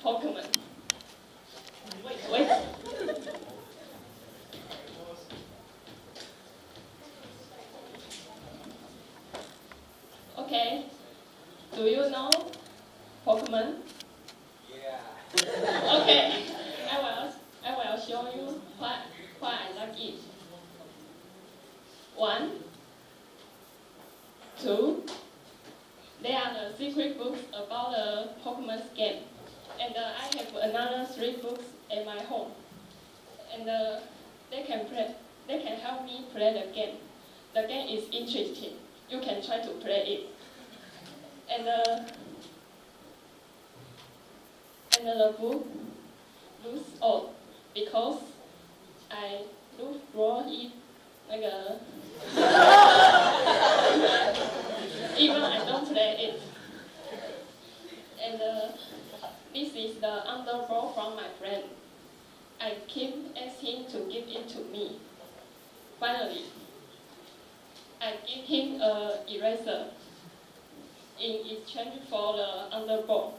Pokemon. Wait. Okay. Do you know Pokemon? Yeah. Okay. I will show you why I like it. 1, 2. There are the secret books about the Pokemon game. And I have another 3 books at my home. And they can help me play the game. The game is interesting. You can try to play it. And the book looks old because I draw it like a even I don't play it. And this is the underball from my friend. I keep asking him to give it to me. Finally, I give him an eraser in exchange for the underball.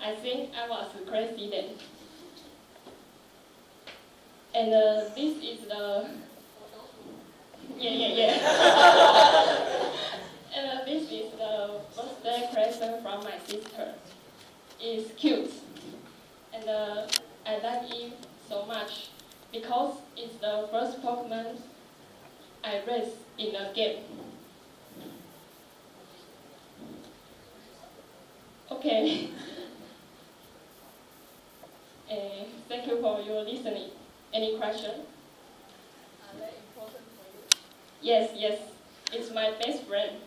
I think I was crazy then. And this is the and this is the birthday present from my sister. It's cute, and I like it so much because it's the first Pokemon I raised in a game. Okay. Thank you for your listening. Any question? Are they important for you? Yes. It's my best friend.